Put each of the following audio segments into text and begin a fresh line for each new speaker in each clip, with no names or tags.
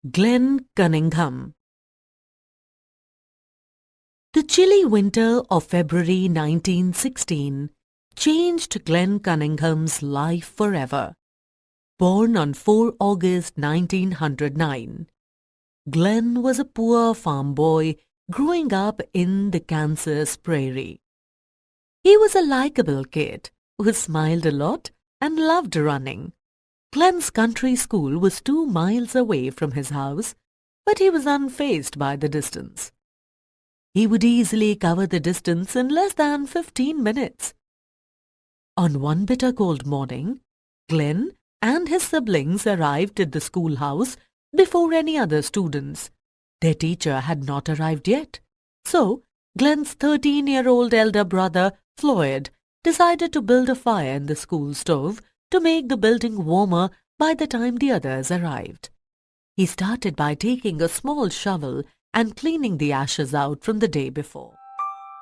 Glenn Cunningham. The chilly winter of February 1916 changed Glenn Cunningham's life forever. Born on 4 August 1909, Glenn was a poor farm boy growing up in the Kansas prairie. He was a likable kid who smiled a lot and loved running. Glenn's country school was 2 miles away from his house, but he was unfazed by the distance. He would easily cover the distance in less than 15 minutes. On one bitter cold morning, Glenn and his siblings arrived at the schoolhouse before any other students. Their teacher had not arrived yet, so Glenn's 13-year-old elder brother, Floyd, decided to build a fire in the school stove to make the building warmer by the time the others arrived. He started by taking a small shovel and cleaning the ashes out from the day before.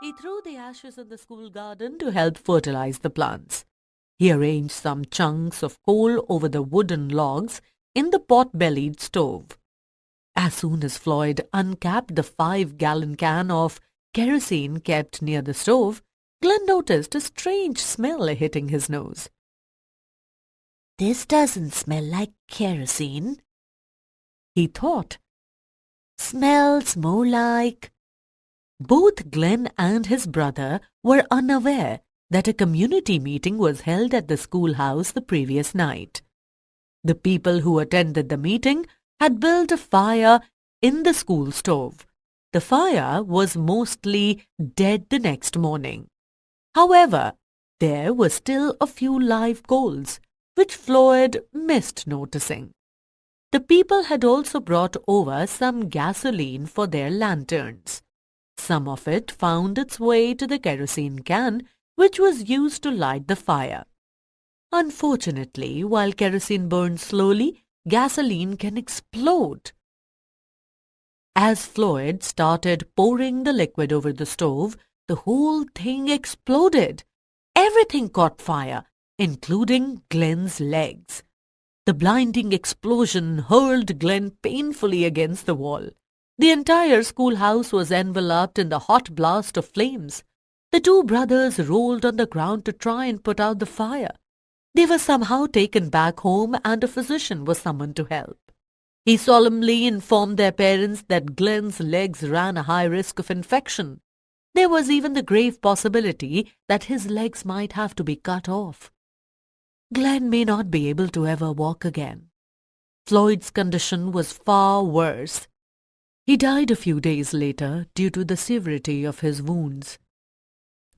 He threw the ashes in the school garden to help fertilize the plants. He arranged some chunks of coal over the wooden logs in the pot-bellied stove. As soon as Floyd uncapped the 5-gallon can of kerosene kept near the stove, Glenn noticed a strange smell hitting his nose. "This doesn't smell like kerosene," he thought. "Smells more like—" Both Glenn and his brother were unaware that a community meeting was held at the schoolhouse the previous night. The people who attended the meeting had built a fire in the school stove. The fire was mostly dead the next morning. However, there were still a few live coals, which Floyd missed noticing. The people had also brought over some gasoline for their lanterns. Some of it found its way to the kerosene can, which was used to light the fire. Unfortunately, while kerosene burns slowly, gasoline can explode. As Floyd started pouring the liquid over the stove, the whole thing exploded. Everything caught fire, including Glenn's legs. The blinding explosion hurled Glenn painfully against the wall. The entire schoolhouse was enveloped in the hot blast of flames. The 2 brothers rolled on the ground to try and put out the fire. They were somehow taken back home and a physician was summoned to help. He solemnly informed their parents that Glenn's legs ran a high risk of infection. There was even the grave possibility that his legs might have to be cut off. Glenn may not be able to ever walk again. Floyd's condition was far worse. He died a few days later due to the severity of his wounds.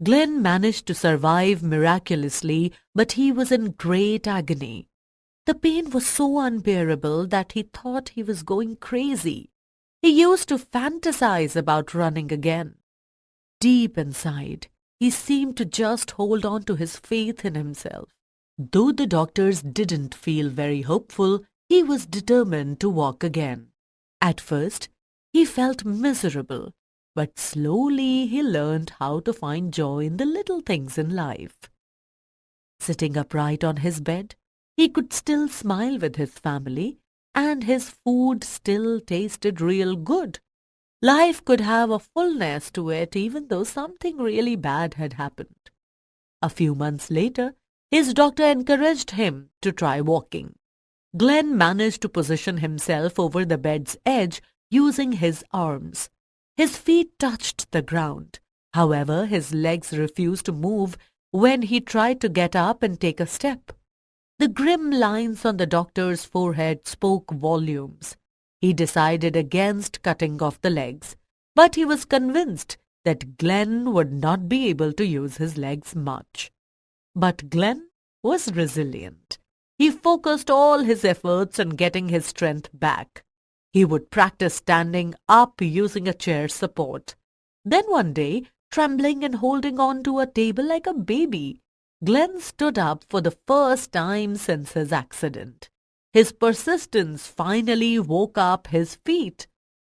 Glenn managed to survive miraculously, but he was in great agony. The pain was so unbearable that he thought he was going crazy. He used to fantasize about running again. Deep inside, he seemed to just hold on to his faith in himself. Though the doctors didn't feel very hopeful, he was determined to walk again. At first, he felt miserable, but slowly he learned how to find joy in the little things in life. Sitting upright on his bed, he could still smile with his family, and his food still tasted real good. Life could have a fullness to it even though something really bad had happened. A few months later, his doctor encouraged him to try walking. Glenn managed to position himself over the bed's edge using his arms. His feet touched the ground. However, his legs refused to move when he tried to get up and take a step. The grim lines on the doctor's forehead spoke volumes. He decided against cutting off the legs, but he was convinced that Glenn would not be able to use his legs much. But Glenn was resilient. He focused all his efforts on getting his strength back. He would practice standing up using a chair support. Then one day, trembling and holding on to a table like a baby, Glenn stood up for the first time since his accident. His persistence finally woke up his feet.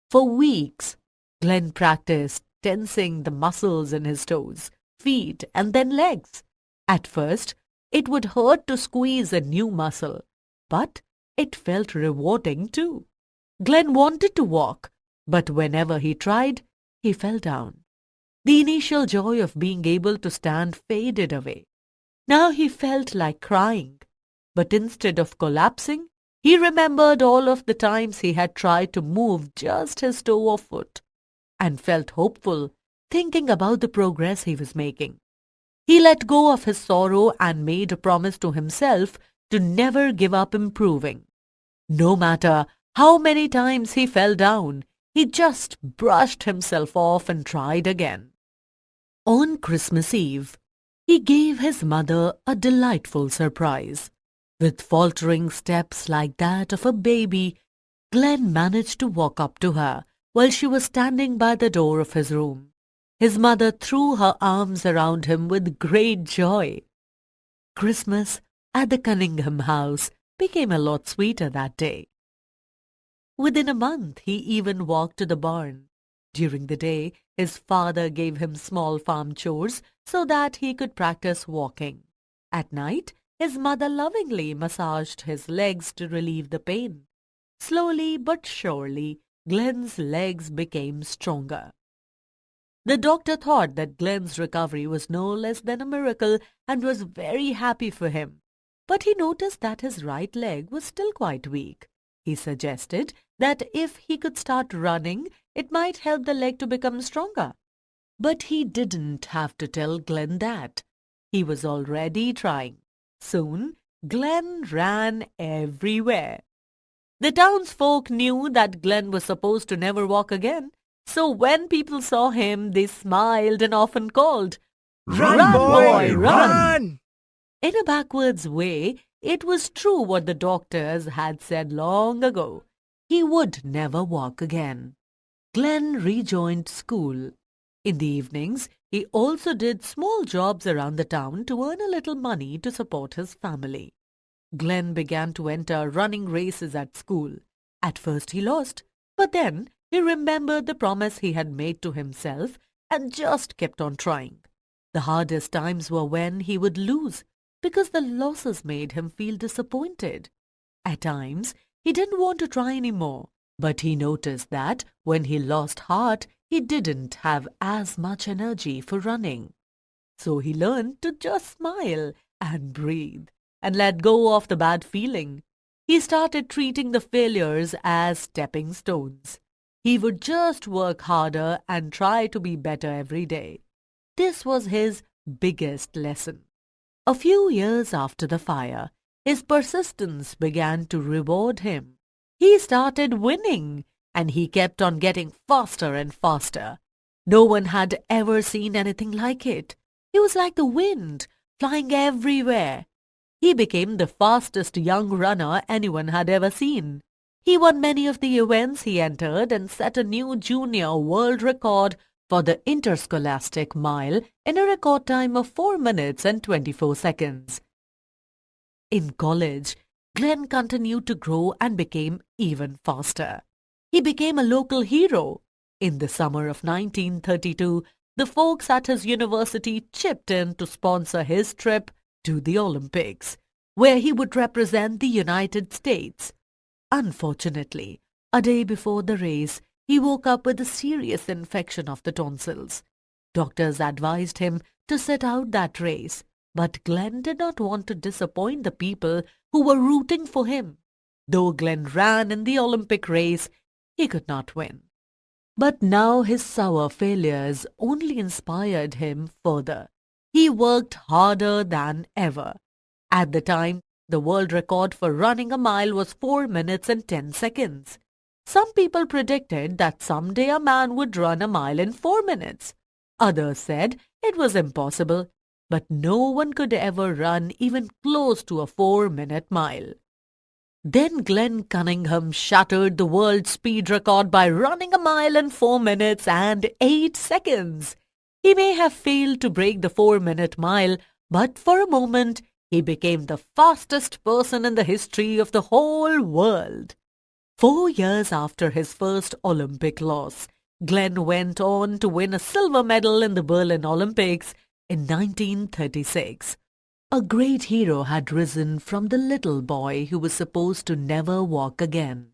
For weeks, Glenn practiced tensing the muscles in his toes, feet, and then legs. At first, it would hurt to squeeze a new muscle, but it felt rewarding too. Glenn wanted to walk, but whenever he tried, he fell down. The initial joy of being able to stand faded away. Now he felt like crying, but instead of collapsing, he remembered all of the times he had tried to move just his toe or foot, and felt hopeful, thinking about the progress he was making. He let go of his sorrow and made a promise to himself to never give up improving. No matter how many times he fell down, he just brushed himself off and tried again. On Christmas Eve, he gave his mother a delightful surprise. With faltering steps like that of a baby, Glenn managed to walk up to her while she was standing by the door of his room. His mother threw her arms around him with great joy. Christmas at the Cunningham house became a lot sweeter that day. Within a month, he even walked to the barn. During the day, his father gave him small farm chores so that he could practice walking. At night, his mother lovingly massaged his legs to relieve the pain. Slowly but surely, Glenn's legs became stronger. The doctor thought that Glenn's recovery was no less than a miracle and was very happy for him. But he noticed that his right leg was still quite weak. He suggested that if he could start running, it might help the leg to become stronger. But he didn't have to tell Glenn that. He was already trying. Soon, Glenn ran everywhere. The townsfolk knew that Glenn was supposed to never walk again, so when people saw him, they smiled and often called,
"Run, boy, run!"
In a backwards way, it was true what the doctors had said long ago. He would never walk again. Glenn rejoined school. In the evenings, he also did small jobs around the town to earn a little money to support his family. Glenn began to enter running races at school. At first he lost, but then he remembered the promise he had made to himself and just kept on trying. The hardest times were when he would lose, because the losses made him feel disappointed. At times, he didn't want to try anymore, but he noticed that when he lost heart, he didn't have as much energy for running. So he learned to just smile and breathe and let go of the bad feeling. He started treating the failures as stepping stones. He would just work harder and try to be better every day. This was his biggest lesson. A few years after the fire, his persistence began to reward him. He started winning, and he kept on getting faster and faster. No one had ever seen anything like it. He was like the wind, flying everywhere. He became the fastest young runner anyone had ever seen. He won many of the events he entered and set a new junior world record for the interscholastic mile in a record time of 4 minutes and 24 seconds. In college, Glenn continued to grow and became even faster. He became a local hero. In the summer of 1932, the folks at his university chipped in to sponsor his trip to the Olympics, where he would represent the United States. Unfortunately, a day before the race, he woke up with a serious infection of the tonsils. Doctors advised him to sit out that race, but Glenn did not want to disappoint the people who were rooting for him. Though Glenn ran in the Olympic race, he could not win. But now his sour failures only inspired him further. He worked harder than ever. At the time, the world record for running a mile was 4 minutes and 10 seconds. Some people predicted that someday a man would run a mile in 4 minutes. Others said it was impossible, but no one could ever run even close to a 4-minute mile. Then Glenn Cunningham shattered the world speed record by running a mile in 4 minutes and 8 seconds. He may have failed to break the 4-minute mile, but for a moment, he became the fastest person in the history of the whole world. 4 years after his first Olympic loss, Glenn went on to win a silver medal in the Berlin Olympics in 1936. A great hero had risen from the little boy who was supposed to never walk again.